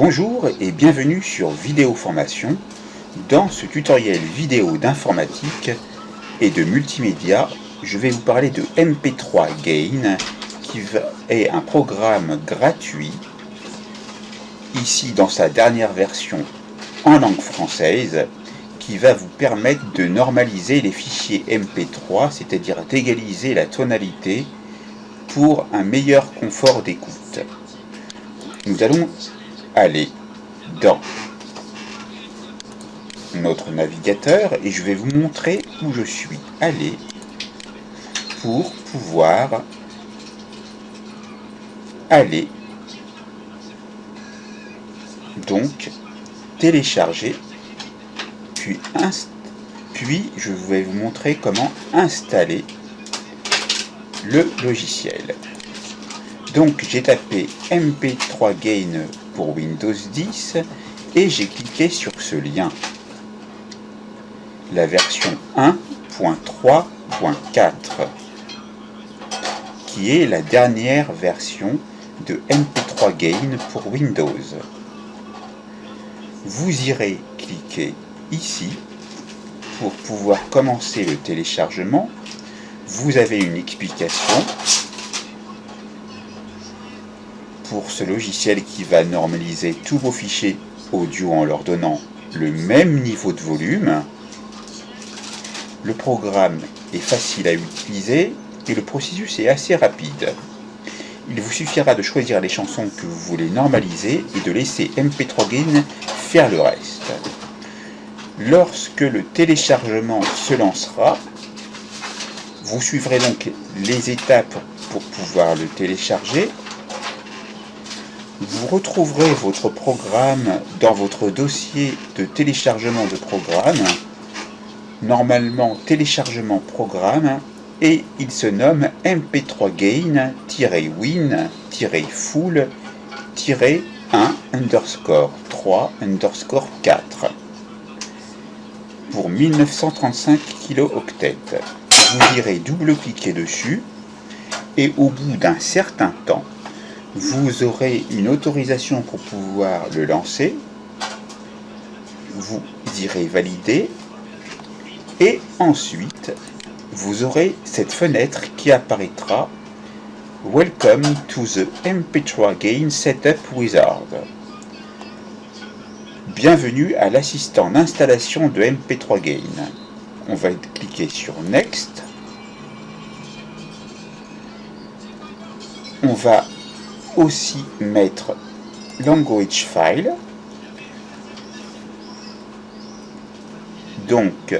Bonjour et bienvenue sur Vidéo Formation. Dans ce tutoriel vidéo d'informatique et de multimédia, je vais vous parler de MP3 Gain, qui est un programme gratuit, ici dans sa dernière version en langue française, qui va vous permettre de normaliser les fichiers MP3, c'est-à-dire d'égaliser la tonalité pour un meilleur confort d'écoute. Nous allons aller dans notre navigateur et je vais vous montrer où je suis allé pour pouvoir aller donc télécharger, puis je vais vous montrer comment installer le logiciel. Donc j'ai tapé MP3 Gain pour Windows 10 et j'ai cliqué sur ce lien. La version 1.3.4 qui est la dernière version de MP3 Gain pour Windows. Vous irez cliquer ici pour pouvoir commencer le téléchargement. Vous avez une explication pour ce logiciel qui va normaliser tous vos fichiers audio en leur donnant le même niveau de volume. Le programme est facile à utiliser et le processus est assez rapide. Il vous suffira de choisir les chansons que vous voulez normaliser et de laisser MP3 Gain faire le reste. Lorsque le téléchargement se lancera, vous suivrez donc les étapes pour pouvoir le télécharger. Vous retrouverez votre programme dans votre dossier de téléchargement de programme, normalement téléchargement programme, et il se nomme MP3 Gain-win-full-1_3_4 pour 1935 kilo-octets. Vous irez double-cliquer dessus et au bout d'un certain temps, vous aurez une autorisation pour pouvoir le lancer. Vous irez valider et ensuite vous aurez cette fenêtre qui apparaîtra Welcome to the MP3 Gain Setup Wizard. Bienvenue à l'assistant d'installation de MP3 Gain. On va cliquer sur Next. On va aussi mettre Language File. Donc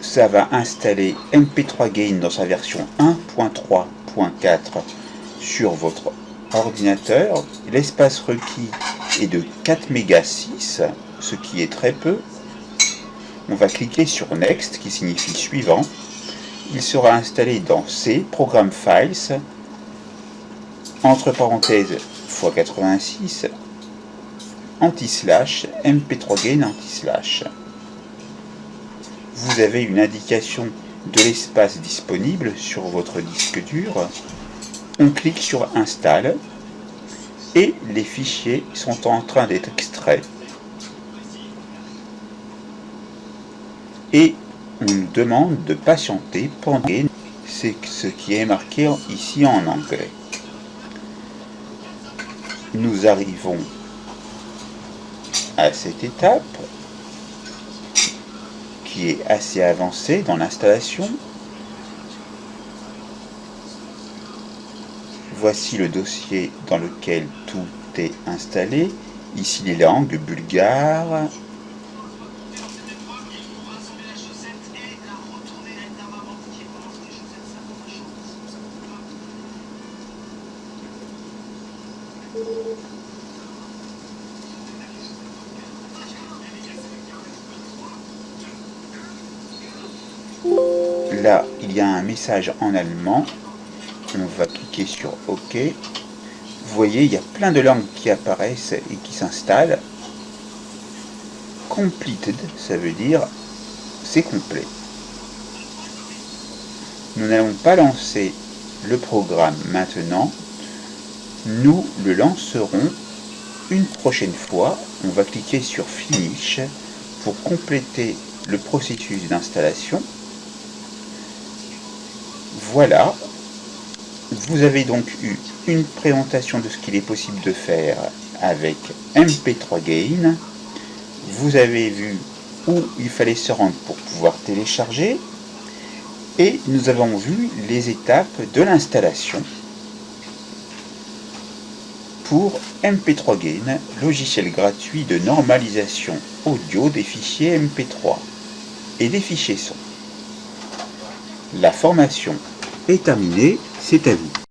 ça va installer MP3 Gain dans sa version 1.3.4 sur votre ordinateur. L'espace requis est de 4 mégas 6, ce qui est très peu. On va cliquer sur Next, qui signifie suivant. Il sera installé dans C, Program Files, entre parenthèses x86, anti-slash, MP3 Gain anti-slash. Vous avez une indication de l'espace disponible sur votre disque dur. On clique sur Install et les fichiers sont en train d'être extraits. Et on nous demande de patienter pendant c'est ce qui est marqué ici en anglais. Nous arrivons à cette étape qui est assez avancée dans l'installation. Voici le dossier dans lequel tout est installé. Ici les langues bulgares, là il y a un message en allemand. On va cliquer sur OK. Vous voyez, il y a plein de langues qui apparaissent et qui s'installent. Completed, ça veut dire c'est complet. Nous n'allons pas lancer le programme maintenant. Nous le lancerons une prochaine fois, on va cliquer sur Finish pour compléter le processus d'installation. Voilà, vous avez donc eu une présentation de ce qu'il est possible de faire avec MP3 Gain. Vous avez vu où il fallait se rendre pour pouvoir télécharger. Et nous avons vu les étapes de l'installation pour MP3 Gain, logiciel gratuit de normalisation audio des fichiers MP3 et des fichiers son. La formation est terminée, c'est à vous.